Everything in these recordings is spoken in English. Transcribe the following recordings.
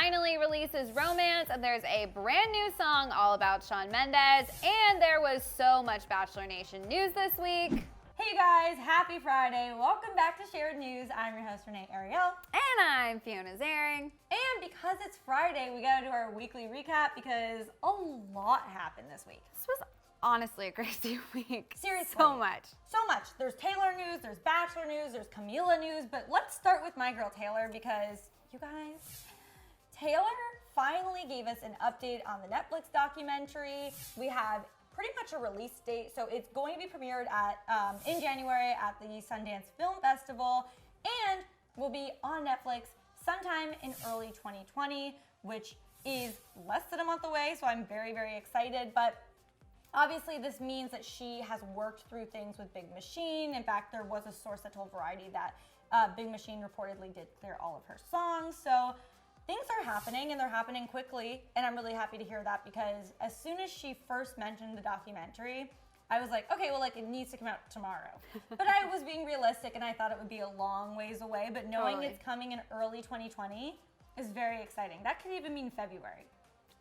finally releases Romance, and there's a brand new song all about Shawn Mendes, and there was so much Bachelor Nation news this week. Hey guys, happy Friday. Welcome back to Shared News. I'm your host, Renee Ariel. And I'm Fiona Zaring. And because it's Friday, we gotta do our weekly recap because a lot happened this week. This was honestly a crazy week. Seriously. So much. So much. There's Taylor news, there's Bachelor news, there's Camila news, but let's start with my girl Taylor because, you guys, Taylor finally gave us an update on the Netflix documentary. We have pretty much a release date, so it's going to be premiered at in January at the Sundance Film Festival, and will be on Netflix sometime in early 2020, which is less than a month away, so I'm very, very excited. But obviously this means that she has worked through things with Big Machine. In fact, there was a source that told Variety that Big Machine reportedly did clear all of her songs, so things are happening, and they're happening quickly, and I'm really happy to hear that because as soon as she first mentioned the documentary, I was like, okay, well, like, it needs to come out tomorrow. But I was being realistic, and I thought it would be a long ways away, but knowing it's coming in early 2020 is very exciting. That could even mean February.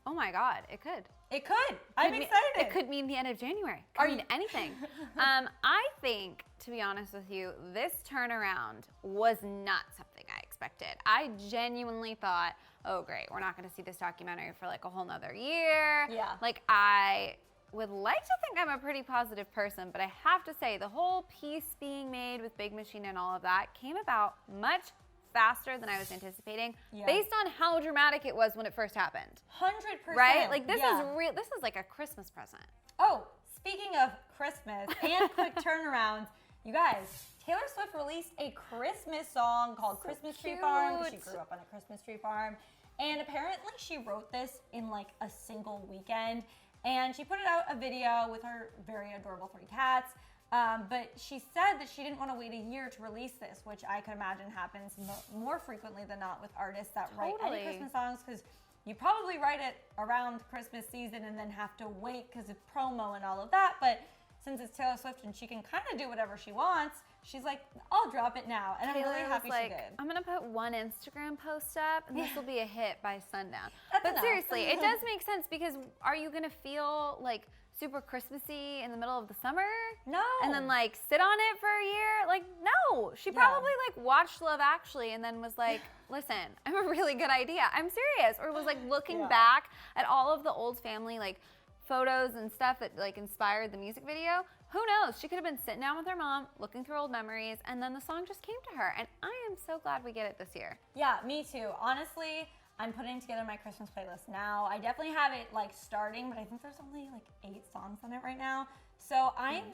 Oh my God, it could. It could. I'm excited. It could mean the end of January. It could mean anything. I think, to be honest with you, this turnaround was not something I expected. I genuinely thought, oh great, we're not gonna see this documentary for like a whole nother year. Yeah. Like, I would like to think I'm a pretty positive person, but I have to say the whole piece being made with Big Machine and all of that came about much faster than I was anticipating, based on how dramatic it was when it first happened. 100%. Right? Like, this is real. This is like a Christmas present. Oh, speaking of Christmas and quick turnarounds, you guys, Taylor Swift released a Christmas song called Christmas Tree Farm, because she grew up on a Christmas tree farm. And apparently she wrote this in like a single weekend. And she put out a video with her very adorable 3 cats. But she said that she didn't want to wait a year to release this, which I could imagine happens more frequently than not with artists that write any Christmas songs, because you probably write it around Christmas season and then have to wait because of promo and all of that. But since it's Taylor Swift and she can kind of do whatever she wants, she's like, I'll drop it now. And Taylor I'm really happy like, she did. I'm going to put one Instagram post up and this will be a hit by sundown. That's but enough. Seriously, it does make sense, because are you going to feel like super Christmassy in the middle of the summer? No. And then like sit on it for a year? Like, no. She probably like watched Love Actually and then was like, listen, I have a really good idea. I'm serious. Or was like looking back at all of the old family like photos and stuff that like inspired the music video. Who knows? She could have been sitting down with her mom, looking through old memories, and then the song just came to her. And I am so glad we get it this year. Yeah, me too. Honestly, I'm putting together my Christmas playlist now. I definitely have it like starting, but I think there's only like 8 songs on it right now. So I'm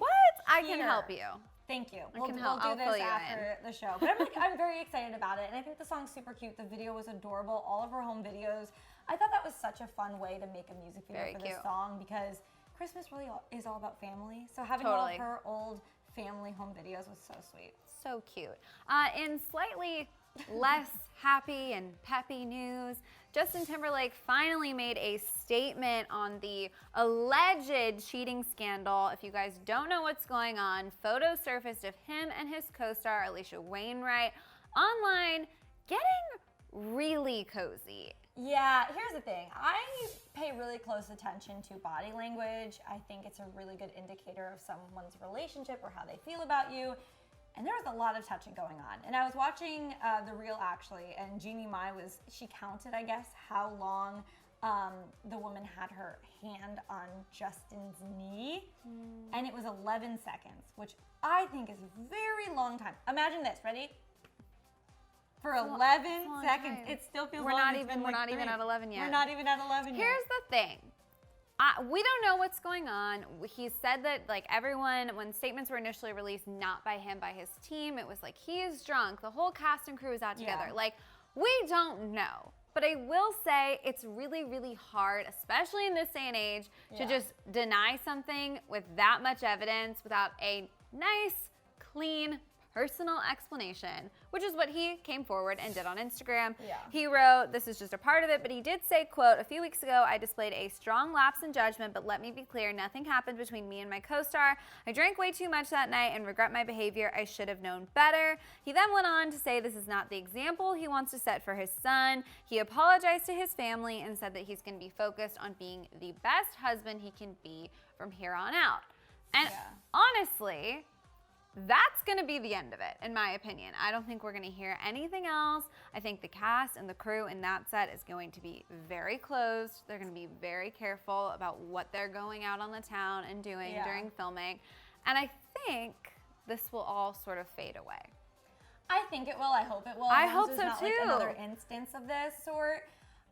I can help you. Thank you. We'll do this after the show. But I'm very excited about it, and I think the song's super cute. The video was adorable. All of her home videos. I thought that was such a fun way to make a music video for this song, because Christmas really is all about family. So having all of her old family home videos was so sweet. So cute. In slightly less happy and peppy news, Justin Timberlake finally made a statement on the alleged cheating scandal. If you guys don't know what's going on, photos surfaced of him and his co-star Alicia Wainwright online getting really cozy. Yeah, here's the thing. I pay really close attention to body language. I think it's a really good indicator of someone's relationship or how they feel about you. And there was a lot of touching going on. And I was watching The Real Actually, and Jeannie Mai she counted, I guess, how long the woman had her hand on Justin's knee. And it was 11 seconds, which I think is a very long time. Imagine this, ready? For 11 seconds, it still feels long. We're not even at 11 yet. We're not even at 11 yet. Here's the thing. We don't know what's going on. He said that like everyone, when statements were initially released, not by him, by his team, it was like, he is drunk. The whole cast and crew is out together. Like, we don't know. But I will say it's really, really hard, especially in this day and age, to just deny something with that much evidence without a nice, clean, personal explanation, which is what he came forward and did on Instagram. Yeah. He wrote, "This is just a part of it," but he did say, quote, "A few weeks ago, I displayed a strong lapse in judgment, but let me be clear, nothing happened between me and my co-star. I drank way too much that night and regret my behavior. I should have known better." He then went on to say this is not the example he wants to set for his son. He apologized to his family and said that he's going to be focused on being the best husband he can be from here on out. And honestly, that's going to be the end of it, in my opinion. I don't think we're going to hear anything else. I think the cast and the crew in that set is going to be very closed. They're going to be very careful about what they're going out on the town and doing during filming. And I think this will all sort of fade away. I think it will. I hope it will. I hope there's so not, too. Like, another instance of this sort.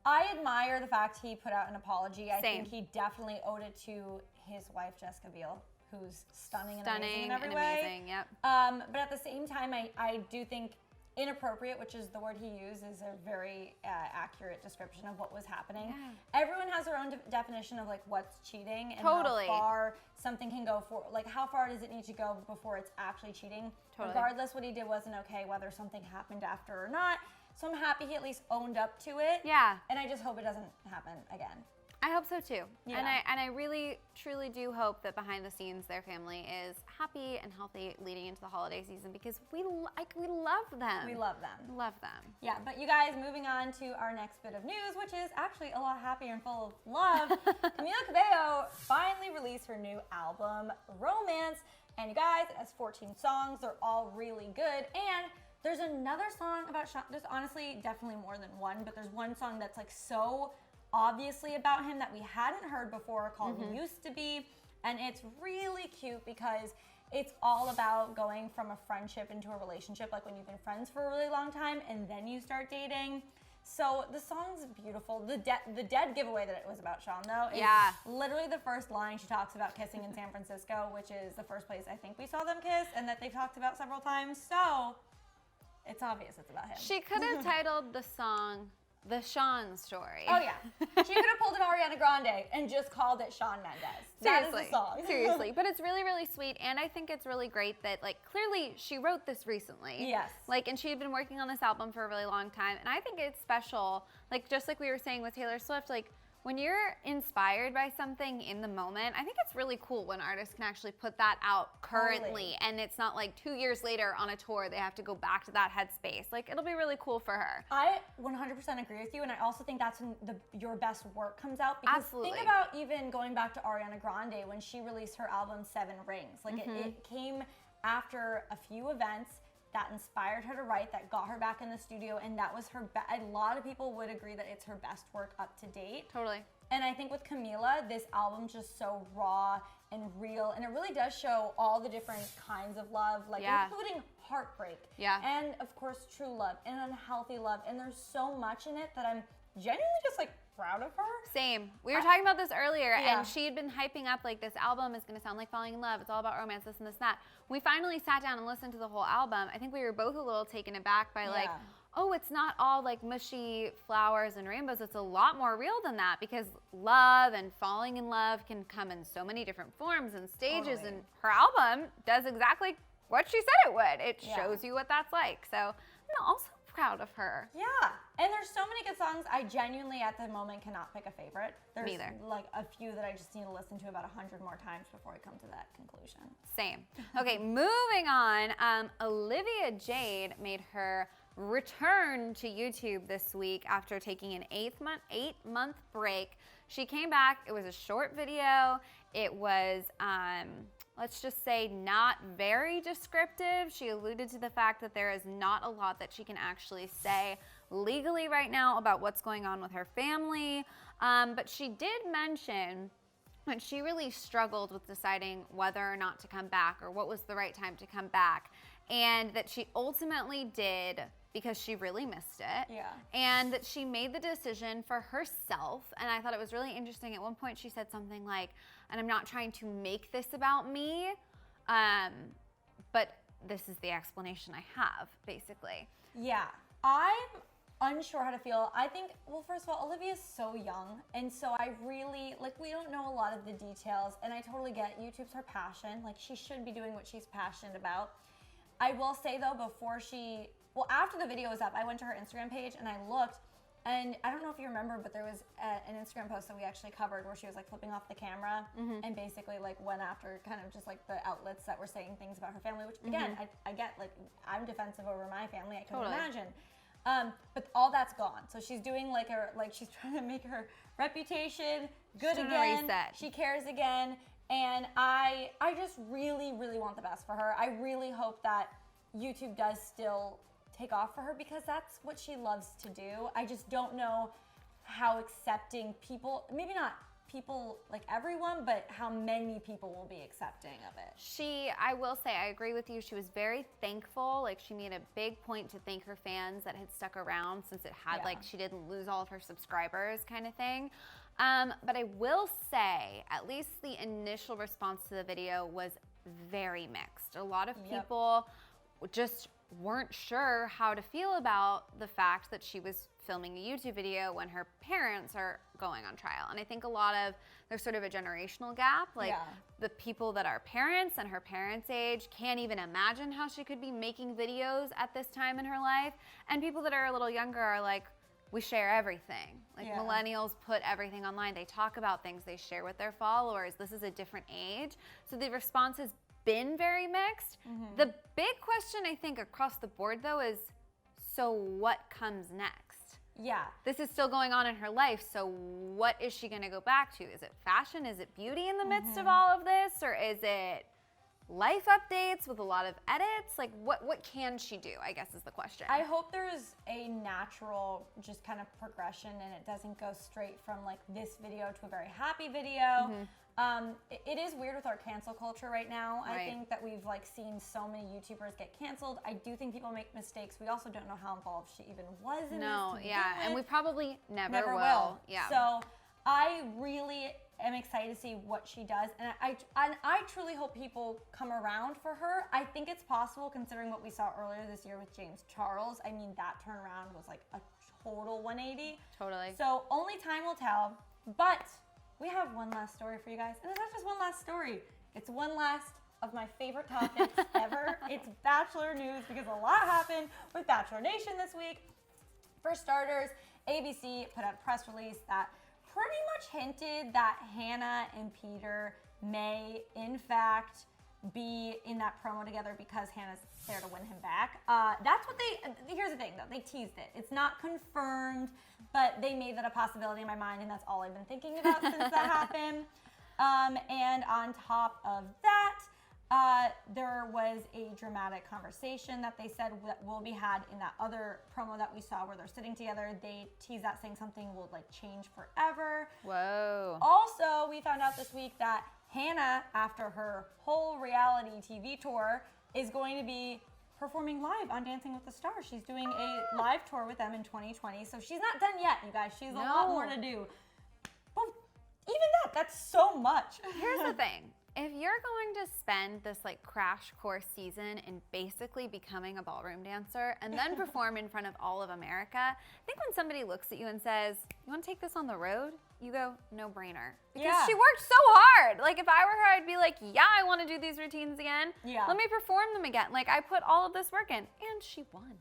I admire the fact he put out an apology. I think he definitely owed it to his wife, Jessica Biel, who's stunning and amazing in every way. Amazing, yep. But at the same time, I do think inappropriate, which is the word he used, is a very accurate description of what was happening. Yeah. Everyone has their own definition of like what's cheating and how far something can go for, like how far does it need to go before it's actually cheating. Regardless, what he did wasn't okay, whether something happened after or not. So I'm happy he at least owned up to it. Yeah. And I just hope it doesn't happen again. I hope so too. Yeah. And I really, truly do hope that behind the scenes their family is happy and healthy leading into the holiday season because we love them. We love them. Love them. Yeah, but you guys, moving on to our next bit of news, which is actually a lot happier and full of love. Camila Cabello finally released her new album, Romance. And you guys, it has 14 songs. They're all really good. And there's another song about Sean. There's honestly definitely more than one, but there's one song that's like so obviously about him that we hadn't heard before called Used to Be. And it's really cute because it's all about going from a friendship into a relationship, like when you've been friends for a really long time and then you start dating. So the song's beautiful. The dead giveaway that it was about Sean, though, is literally the first line. She talks about kissing in San Francisco, which is the first place I think we saw them kiss and that they've talked about several times. So it's obvious it's about him. She could have titled the song The Sean Story. Oh, yeah. She could have pulled an Ariana Grande and just called it Shawn Mendes. That is the song. Seriously. But it's really, really sweet. And I think it's really great that, like, clearly she wrote this recently. Yes. Like, and she had been working on this album for a really long time. And I think it's special, like, just like we were saying with Taylor Swift, like, when you're inspired by something in the moment, I think it's really cool when artists can actually put that out currently. And it's not like 2 years later on a tour, they have to go back to that headspace. Like, it'll be really cool for her. I 100% agree with you. And I also think that's when your best work comes out. Because think about even going back to Ariana Grande when she released her album, 7 Rings. Like, it came after a few events that inspired her to write, that got her back in the studio, and that was her a lot of people would agree that it's her best work up to date. Totally. And I think with Camila, this album's just so raw and real, and it really does show all the different kinds of love, like including heartbreak, and of course true love, and unhealthy love, and there's so much in it that I'm genuinely just like proud of her. Same. We were talking about this earlier, and she had been hyping up like this album is going to sound like falling in love. It's all about romance, this and this and that. We finally sat down and listened to the whole album. I think we were both a little taken aback by like, oh, it's not all like mushy flowers and rainbows. It's a lot more real than that because love and falling in love can come in so many different forms and stages. And her album does exactly what she said it would. It shows you what that's like. So I'm also proud of her. Yeah. And there's so many good songs. I genuinely at the moment cannot pick a favorite. There's like a few that I just need to listen to about 100 more times before I come to that conclusion. Same. Okay, moving on. Olivia Jade made her return to YouTube this week after taking an 8-month break. She came back. It was a short video. It was let's just say not very descriptive. She alluded to the fact that there is not a lot that she can actually say legally right now about what's going on with her family. But she did mention that she really struggled with deciding whether or not to come back or what was the right time to come back. And that she ultimately did because she really missed it. Yeah. And that she made the decision for herself. And I thought it was really interesting. At one point she said something like, and I'm not trying to make this about me, but this is the explanation I have, basically. Yeah. I'm unsure how to feel. I think, well, first of all, Olivia's so young. And so I really, like, we don't know a lot of the details. And I totally get YouTube's her passion. Like, she should be doing what she's passionate about. I will say though, after the video was up, I went to her Instagram page and I looked, and I don't know if you remember, but there was an Instagram post that we actually covered where she was like flipping off the camera and basically like went after kind of just like the outlets that were saying things about her family, which again, I get, like, I'm defensive over my family, I couldn't imagine. But all that's gone. So she's doing she's trying to make her reputation good again. She cares again. And I just really, really want the best for her. I really hope that YouTube does still take off for her because that's what she loves to do. I just don't know how accepting people, maybe not people like everyone, but how many people will be accepting of it. I will say, I agree with you. She was very thankful. Like, she made a big point to thank her fans that had stuck around since it had, like, she didn't lose all of her subscribers kind of thing. But I will say, at least the initial response to the video was very mixed. A lot of people just weren't sure how to feel about the fact that she was filming a YouTube video when her parents are going on trial. And I think there's sort of a generational gap. Like, the people that are parents and her parents' age can't even imagine how she could be making videos at this time in her life. And people that are a little younger are like, we share everything. Like, millennials put everything online. They talk about things they share with their followers. This is a different age. So the response has been very mixed. The big question, I think, across the board, though, is, so what comes next? Yeah. This is still going on in her life, so what is she going to go back to? Is it fashion? Is it beauty in the midst of all of this? Or is it life updates with a lot of edits? Like, what can she do, I guess, is the question. I hope there's a natural just kind of progression and it doesn't go straight from like this video to a very happy video. It is weird with our cancel culture right now. I think that we've like seen so many YouTubers get canceled. I do think people make mistakes. We also don't know how involved she even was in this. And we probably never will. Yeah. So I really am excited to see what she does, and I truly hope people come around for her. I think it's possible considering what we saw earlier this year with James Charles. I mean, that turnaround was like a total 180. Totally. So only time will tell, but we have one last story for you guys, and it's not just one last story. It's one last of my favorite topics ever. It's Bachelor news because a lot happened with Bachelor Nation this week. For starters, ABC put out a press release that pretty much hinted that Hannah and Peter may, in fact, be in that promo together because Hannah's there to win him back. That's what here's the thing though, they teased it. It's not confirmed, but they made that a possibility in my mind, and that's all I've been thinking about since that happened. And on top of that, there was a dramatic conversation that they said that will be had in that other promo that we saw where they're sitting together. They teased that saying something will like change forever. Whoa. Also, we found out this week that Hannah, after her whole reality TV tour, is going to be performing live on Dancing with the Stars. She's doing a live tour with them in 2020. So she's not done yet, you guys. She's a lot more to do. But even that's so much. Here's the thing. If you're going to spend this like crash course season in basically becoming a ballroom dancer and then perform in front of all of America, I think when somebody looks at you and says, you want to take this on the road? You go, no brainer. Because she worked so hard. Like, if I were her, I'd be like, yeah, I want to do these routines again. Yeah. Let me perform them again. Like, I put all of this work in. And she won.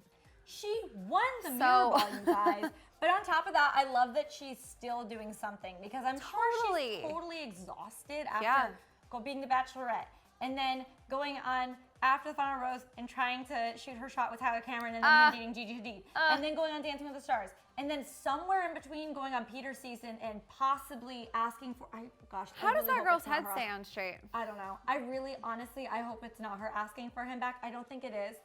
She won the mirror ball, you guys. But on top of that, I love that she's still doing something because I'm sure she's totally exhausted after being the Bachelorette, and then going on after the final rose and trying to shoot her shot with Tyler Cameron and then dating Gigi Hadid, and then going on Dancing with the Stars, and then somewhere in between going on Peter's season and possibly asking for, how does that girl's head stay on straight? I don't know. I really, honestly, I hope it's not her asking for him back. I don't think it is.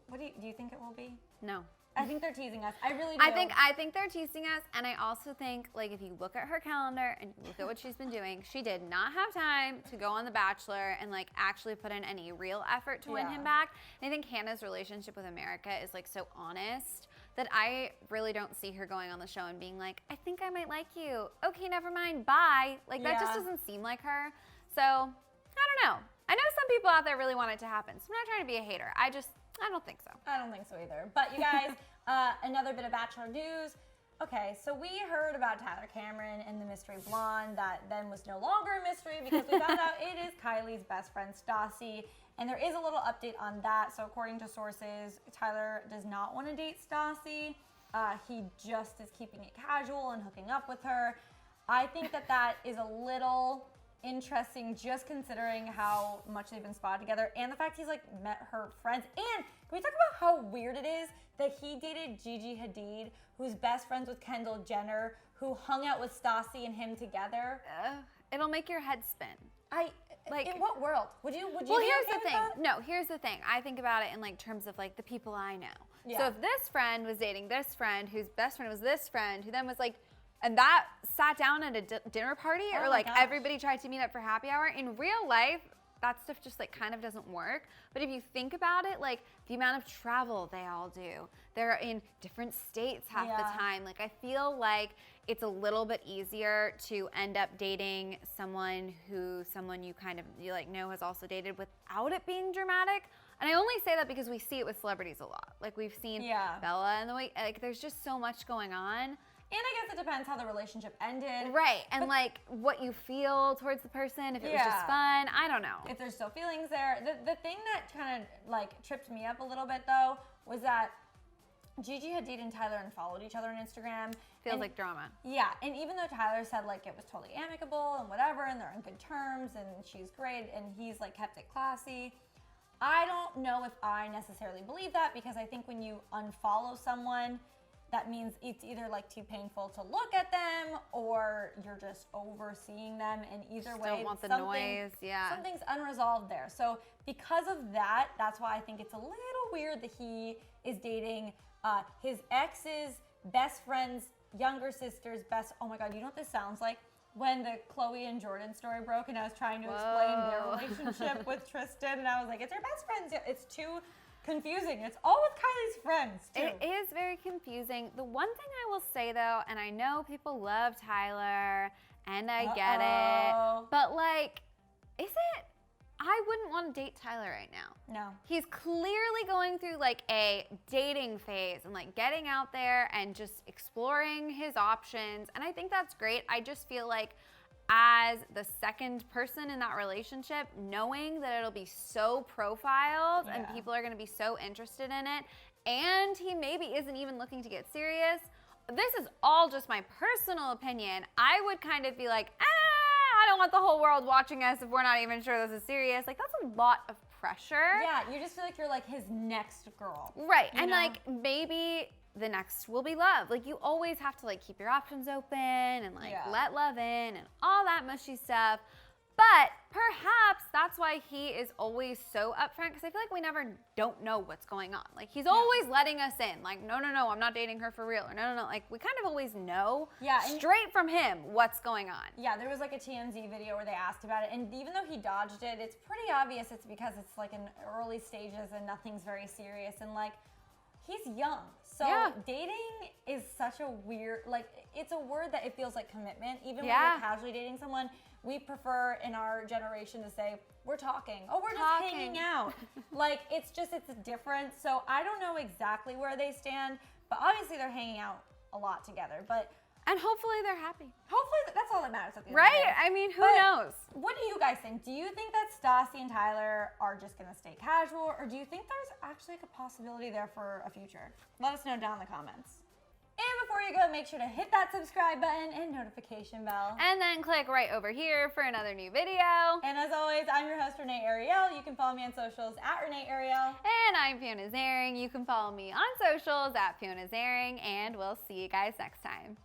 What do you think it will be? No. I think they're teasing us. I really do. I think they're teasing us, and I also think, like, if you look at her calendar and you look at what she's been doing, she did not have time to go on The Bachelor and like actually put in any real effort to win him back. And I think Hannah's relationship with America is like so honest that I really don't see her going on the show and being like, I think I might like you. Okay, never mind. Bye. Like, that just doesn't seem like her. So I don't know. I know some people out there really want it to happen, so I'm not trying to be a hater. I don't think so. I don't think so either. But you guys, another bit of Bachelor news. Okay, so we heard about Tyler Cameron and the mystery blonde that then was no longer a mystery because we found out it is Kylie's best friend, Stassie. And there is a little update on that. So according to sources, Tyler does not want to date Stassie. He just is keeping it casual and hooking up with her. I think that is a little interesting, just considering how much they've been spotted together and the fact he's like met her friends. And can we talk about how weird it is that he dated Gigi Hadid, who's best friends with Kendall Jenner, who hung out with Stassie and him together? It'll make your head spin. In what world would you? Well, here's the thing. No, here's the thing. I think about it in like terms of like the people I know. Yeah. So if this friend was dating this friend, whose best friend was this friend, who then was like, and that sat down at a dinner party, or like everybody tried to meet up for happy hour. In real life, that stuff just like kind of doesn't work. But if you think about it, like the amount of travel they all do, they're in different states half the time. Like I feel like it's a little bit easier to end up dating someone you kind of like know has also dated without it being dramatic. And I only say that because we see it with celebrities a lot. Like we've seen Bella and the way, like there's just so much going on. And I guess it depends how the relationship ended. Right, and like what you feel towards the person, if it was just fun, I don't know. If there's still feelings there. The thing that kind of like tripped me up a little bit though was that Gigi Hadid and Tyler unfollowed each other on Instagram. Feels like drama. Yeah, and even though Tyler said like it was totally amicable and whatever, and they're on good terms and she's great and he's like kept it classy, I don't know if I necessarily believe that, because I think when you unfollow someone, that means it's either like too painful to look at them or you're just overseeing them. And either way, don't want the noise. Something's unresolved there. So because of that, that's why I think it's a little weird that he is dating his ex's best friend's younger sister's best. Oh my God, you know what this sounds like? When the Chloe and Jordan story broke and I was trying to explain their relationship with Tristan, and I was like, it's her best friends. It's too confusing. It's all with Kylie's friends, too. It is very confusing. The one thing I will say, though, and I know people love Tyler, and I get it, but, like, I wouldn't want to date Tyler right now. No. He's clearly going through, like, a dating phase and, like, getting out there and just exploring his options, and I think that's great. I just feel like as the second person in that relationship, knowing that it'll be so profiled and people are going to be so interested in it, and he maybe isn't even looking to get serious. This is all just my personal opinion. I would kind of be like, I don't want the whole world watching us if we're not even sure this is serious. Like, that's a lot of pressure. Yeah, you just feel like you're like his next girl. Right, and like maybe the next will be love. Like you always have to like keep your options open and like let love in and all that mushy stuff. But perhaps that's why he is always so upfront, because I feel like we never don't know what's going on. Like he's always letting us in. Like, no, I'm not dating her for real. Or no. Like we kind of always know straight from him what's going on. Yeah, there was like a TMZ video where they asked about it. And even though he dodged it, it's pretty obvious it's because it's like in early stages and nothing's very serious. And like, he's young. So dating is such a weird, like it's a word that it feels like commitment. Even when we're casually dating someone, we prefer in our generation to say, we're talking. Oh, we're just hanging out. Like it's different. So I don't know exactly where they stand, but obviously they're hanging out a lot together. And hopefully they're happy. Hopefully that's all that matters at the end of the day. I mean, who knows? What do you guys think? Do you think that Stassie and Tyler are just going to stay casual, or do you think there's actually like a possibility there for a future? Let us know down in the comments. And before you go, make sure to hit that subscribe button and notification bell. And then click right over here for another new video. And as always, I'm your host, Renee Ariel. You can follow me on socials at Renee Ariel. And I'm Fiona Zaring. You can follow me on socials at Fiona Zaring. And we'll see you guys next time.